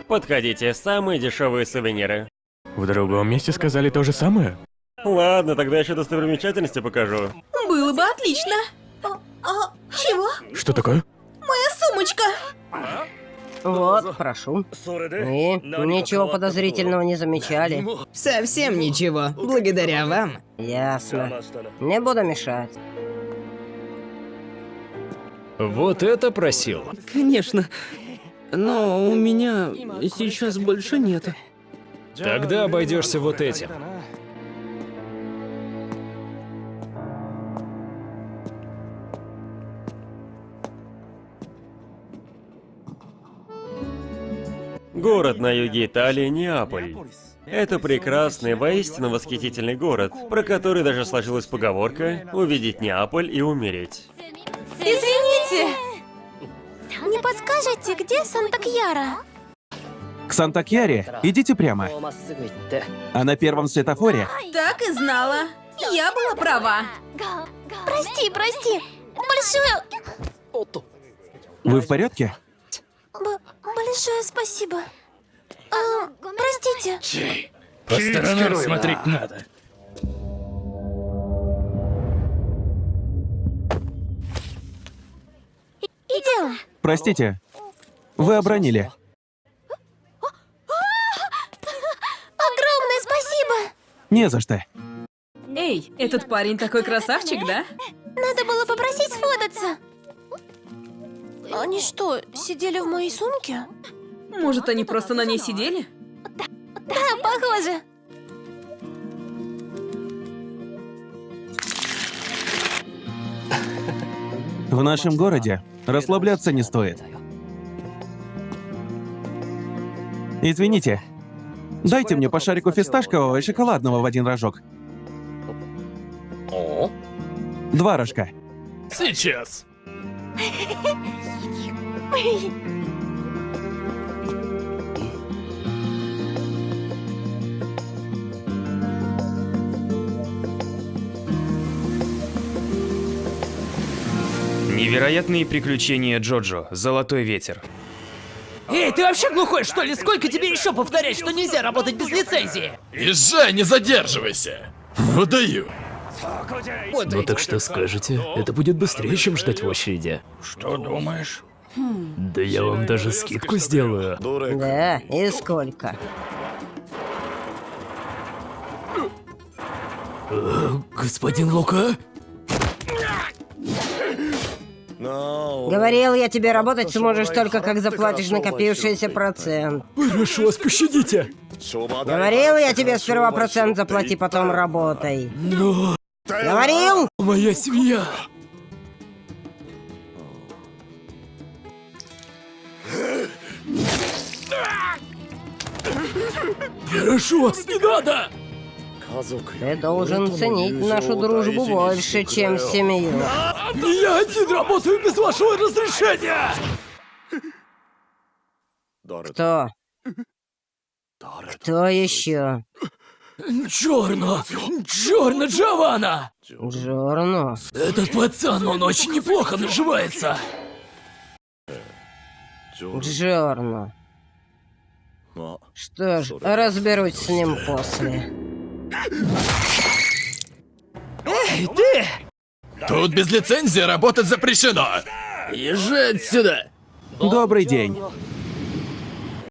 Подходите, самые дешевые сувениры. В другом месте сказали то же самое? Ладно, тогда еще достопримечательности покажу. Было бы отлично. Чего? Что такое? Моя сумочка. Вот, прошу. И ничего подозрительного не замечали. Совсем ничего, благодаря вам. Ясно. Не буду мешать. Вот это просил. Конечно. Но у меня сейчас больше нет. Тогда обойдешься вот этим. Город на юге Италии — Неаполь. Это прекрасный, воистину восхитительный город, про который даже сложилась поговорка «увидеть Неаполь и умереть». Извините. Не подскажете, где Санта-Кьяра? К Санта-Кьяре идите прямо. А на первом светофоре Так и знала. Я была права. Прости, большое... вы в порядке? Большое спасибо. Простите. По сторонам смотреть надо. Идем. Простите, вы обронили. Огромное спасибо. Не за что. Эй, этот парень такой красавчик, да? Надо было попросить сфотаться. Они что, сидели в моей сумке? Может, они просто на ней сидели? Да, похоже. В нашем городе расслабляться не стоит. Извините, дайте мне по шарику фисташкового и шоколадного в один рожок. 2 рожка. Сейчас. Невероятные приключения Джоджо. Золотой ветер. Эй, ты вообще глухой, что ли? Сколько тебе еще повторять, что нельзя работать без лицензии? Езжай, не задерживайся! Выдаю! Ну так что скажете? Это будет быстрее, чем ждать в очереди. Что думаешь? Да я вам даже скидку сделаю. Да, и сколько? Господин Лука? Говорил я тебе, работать сможешь только как заплатишь накопившийся процент. Прошу вас, пощадите. Говорил я тебе, сперва процент заплати, потом работай. Но Говорил! моя семья. Прошу вас, не надо! Ты должен ценить нашу дружбу больше, чем семью. Не я один работаю без вашего разрешения! Кто? Кто еще? Джорно! Джорно Джованна! Джорно? Этот пацан, он очень неплохо наживается. Джорно. Что ж, разберусь с ним после. Эй, ты! Тут без лицензии работать запрещено! Езжай отсюда! Добрый день.